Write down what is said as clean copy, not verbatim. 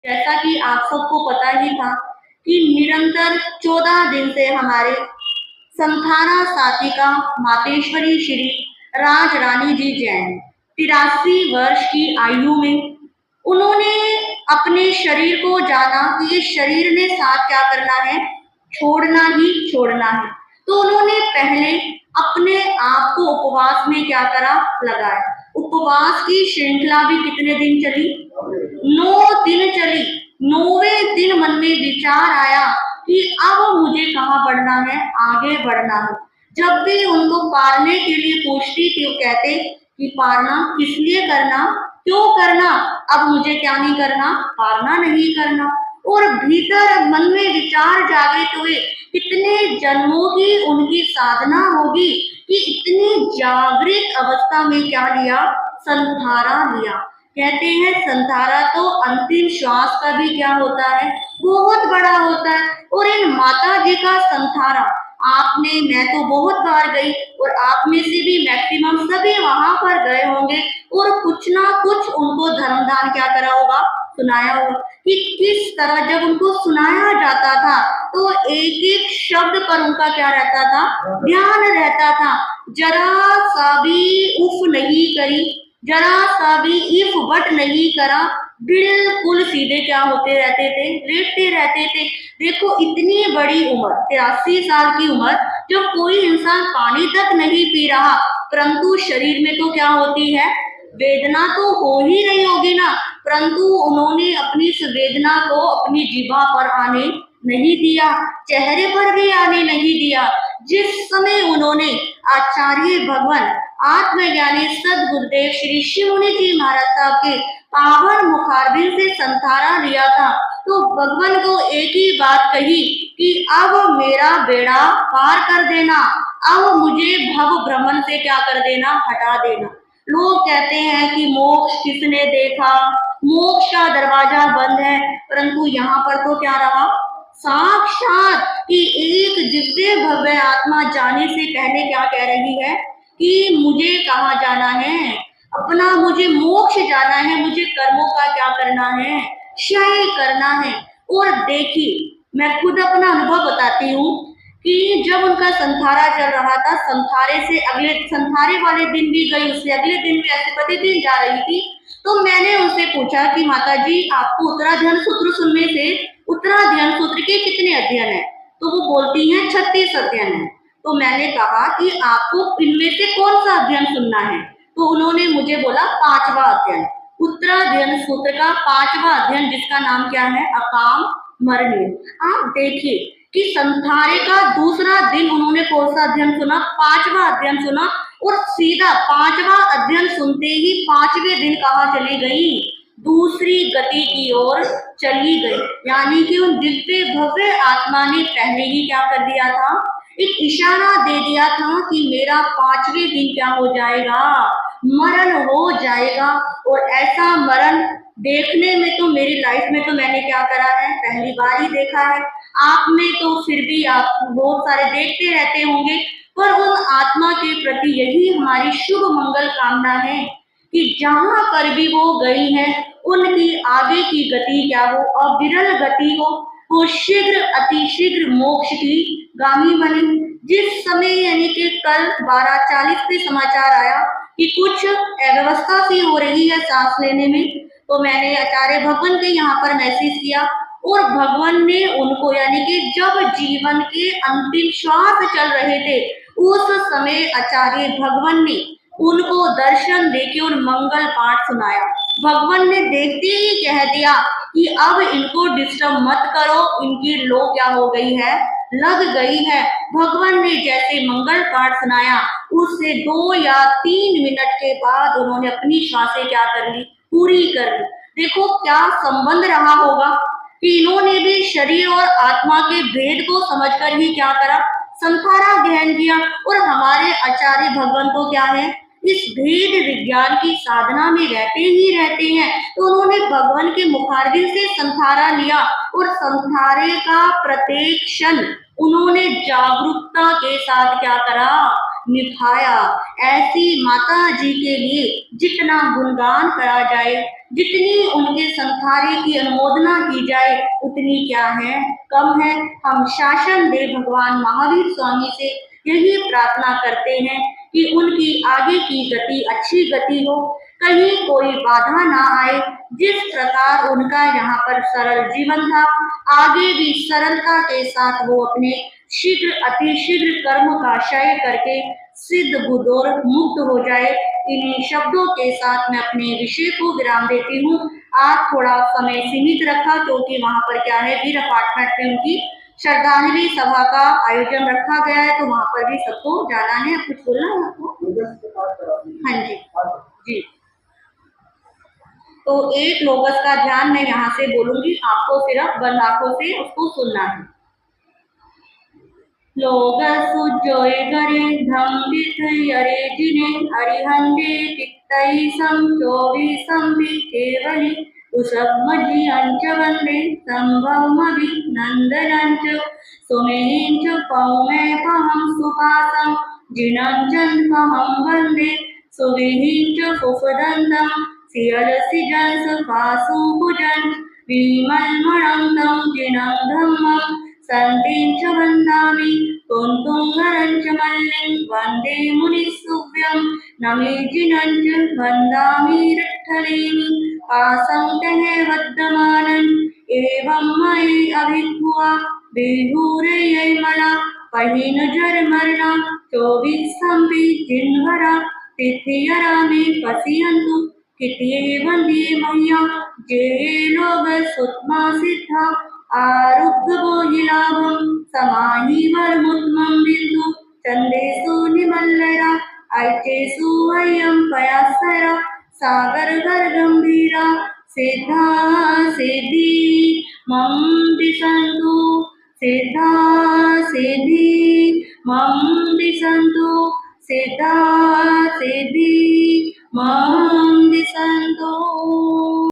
जैसा कि आप सबको पता ही था कि निरंतर 14 दिन से हमारे संथाना साधिका मातेश्वरी श्री राज रानी जी जैन 83 वर्ष की आयु में उन्होंने अपने शरीर को जाना कि ये शरीर ने साथ क्या करना है, छोड़ना ही छोड़ना है। तो उन्होंने पहले अपने आप को उपवास में क्या करा, लगाया। उपवास की श्रृंखला भी कितने दिन चली, 9 दिन चली। 9वें दिन मन में विचार आया कि अब मुझे कहाँ बढ़ना है, आगे बढ़ना है। जब भी उनको पारने के लिए पूछती थी, वो कहते कि पारना किस लिए करना, क्यों करना, अब मुझे क्या नहीं करना, पारना नहीं करना। और भीतर मन में विचार जागृत हुए, कितने जन्मों की उनकी साधना होगी कि इतनी जागृत अवस्था में क्या लिया, संधारा लिया। कहते हैं संधारा तो अंतिम श्वास का भी क्या होता है, बहुत बड़ा होता है। और इन माता जी का संधारा आपने, मैं तो बहुत बार गई और आप में से भी मैक्सिमम सभी वहां पर गए होंगे और कुछ ना कुछ उनको धर्मदान क्या करा होगा, सुनाया होगा कि किस तरह जब उनको सुनाया जाता था तो एक एक शब्द पर उनका क्या रहता था, ध्यान रहता था। जरा सा भी उफ नहीं करी, जरा सा भी इफ बट नहीं करा, बिल्कुल सीधे क्या होते रहते थे, लेटते रहते थे। देखो इतनी बड़ी उम्र, 83 साल की उम्र, जब कोई इंसान पानी तक नहीं पी रहा, परंतु शरीर में तो क्या होती है, वेदना तो हो ही रही होगी ना, परंतु उन्होंने अपनी इस वेदना को अपनी जीवा पर आने नहीं दिया, चेहरे पर भी आने नहीं दिया। जिस समय उन्होंने आचार्य भगवान आत्मज्ञानी सदगुरुदेव श्री शिवमुनि जी महाराज साहब के पावन मुखारबिंद से संतारा लिया था, तो भगवान को एक ही बात कही कि अब मेरा बेड़ा पार कर देना, अब मुझे भव भ्रमण से क्या कर देना, हटा देना। लोग कहते हैं कि मोक्ष किसने देखा, मोक्ष का दरवाजा बंद है, परंतु यहाँ पर तो क्या रहा, साक्षात कि एक दिव्य भव्य आत्मा जाने से पहले क्या कह रही है कि मुझे कहाँ जाना है, अपना मुझे मोक्ष जाना है, मुझे कर्मों का क्या करना है, क्षय करना है। और देखिए मैं खुद अपना अनुभव बताती हूँ कि जब उनका संथारा चल रहा था, संथारे से अगले संथारे वाले दिन भी गई, उससे अगले दिन भी ऐसे प्रतिदिन जा रही थी, तो मैंने उनसे पूछा कि माता जी आपको उत्तराध्ययन सूत्र सुनने से उत्तराध्ययन सूत्र के कितने अध्ययन है, तो वो बोलती हैं 36 अध्ययन है। तो मैंने कहा कि आपको इनमें से कौन सा अध्ययन सुनना है, तो उन्होंने मुझे बोला 5वां अध्ययन, उत्तराध्ययन सूत्र का 5वां अध्ययन, जिसका नाम क्या है, अकाम मरणीय। आप देखिए कि संथारे का दूसरा दिन उन्होंने कौन सा अध्ययन सुना, 5वां अध्ययन सुना, और सीधा 5वां अध्ययन सुनते ही 5वें दिन कहाँ चली गई, दूसरी गति की ओर चली गई। यानी कि उन दिव्य भव्य आत्मा ने पहले ही क्या कर दिया था, एक इशारा दे दिया था कि मेरा 5वें दिन क्या हो जाएगा, मरण हो जाएगा। और ऐसा मरण देखने में तो मेरी लाइफ में तो मैंने क्या करा है, पहली बार ही देखा है। आप में तो फिर भी आप बहुत सारे देखते रहते होंगे, पर उन आत्मा के प्रति यही हमारी शुभ मंगल कामना है कि जहां पर भी वो गई है उनकी आगे की गति क्या हो, अविरल गति हो, वो शीघ्र अतिशीघ्र मोक्ष की गामी बने। जिस समय यानी कि कल 12:40 पे समाचार आया कि कुछ अव्यवस्था सी हो रही है सांस लेने में, तो मैंने आचार्य भगवान के यहाँ पर मैसेज किया और भगवान ने उनको, यानी कि जब जीवन के अंतिम श्वास चल रहे थे उस समय आचार्य भगवान ने उनको दर्शन देके और मंगल पाठ सुनाया। भगवान ने देखते ही कह दिया कि अब इनको डिस्टर्ब मत करो, इनकी लो क्या हो गई है, लग गई है। भगवान ने जैसे मंगल पाठ सुनाया उससे 2 या 3 मिनट के बाद उन्होंने अपनी श्वासें क्या कर ली, पूरी कर ली। देखो क्या संबंध रहा होगा कि इन्होंने भी शरीर और आत्मा के भेद को समझकर ही क्या करा, संथारा ग्रहण किया। और हमारे आचार्य भगवान तो क्या है, इस भेद विज्ञान की साधना में रहते ही रहते हैं, तो उन्होंने भगवान के मुखारबिंद से संथारा लिया और संथारे का प्रत्येक क्षण उन्होंने जागरूकता के साथ क्या करा, निभाया। ऐसी माता जी के लिए जितना गुणगान करा जाए, जितनी उनके संथारे की अनुमोदना की जाए, उतनी क्या है, कम है। हम शासन दे भगवान महावीर स्वामी से यही प्रार्थना करते हैं कि उनकी आगे की गति अच्छी गति हो, कहीं कोई बाधा ना आए। जिस प्रकार उनका यहाँ पर सरल जीवन था, आगे भी सरलता के साथ वो अपने शीघ्र अतिशीघ्र कर्म का क्षय करके सिद्ध बुद्धोर मुक्त हो जाए। इन्हीं शब्दों के साथ मैं अपने विषय को विराम देती हूँ। आज थोड़ा समय सीमित रखा क्योंकि वहाँ पर क्या है, वीर अपार्टमेंट में उनकी श्रद्धांजलि सभा का आयोजन रखा गया है, तो वहाँ पर भी सबको जाना है। कुछ बोलना है आपको? हाँ जी जी। तो 1 लोगस का ध्यान मैं यहाँ से बोलूंगी, आपको सिर्फ बंद आंखों से उसको सुनना है। लोगसु जोय गरे धम्बित यरे जिने अरिहंडे चित्तई सम चोवीसम भी केवली उसमजी अंच वंदे संभवमभि नंदनंच सुमेंच पौमे पहम सुपासम जिनंचन पहम वंदे सुविहिंच सुफदंदम सियलसिजंस पासु भुजन विमलमणं जिनं धम्मं संतींच वंदामि कुंतुंगरंच मल्लिं वंदे मुनिसुव्यं नमे जिनंच वंदामि रट्ठलेमि आसंतः वद्यमानं एवं मये अभिभुआ बिहुरे मला पहिन जरमरना 24 जिन्वरा तिथियरा में पसियंतु कितिये वंदे मह्या जे लोग सुत्मा सिद्धा आरुग्ध बोहिलाभम समाहि वर्मुत्मं बिंदु चंदेसु निमल्लरा ऐचेसु अय्यं पयासरा सागर गर गंभीरा सिद्धा सिद्धि मम दिशन्तु सिद्धा सिद्धि मम दिशन्तु सिद्धा सिद्धि मम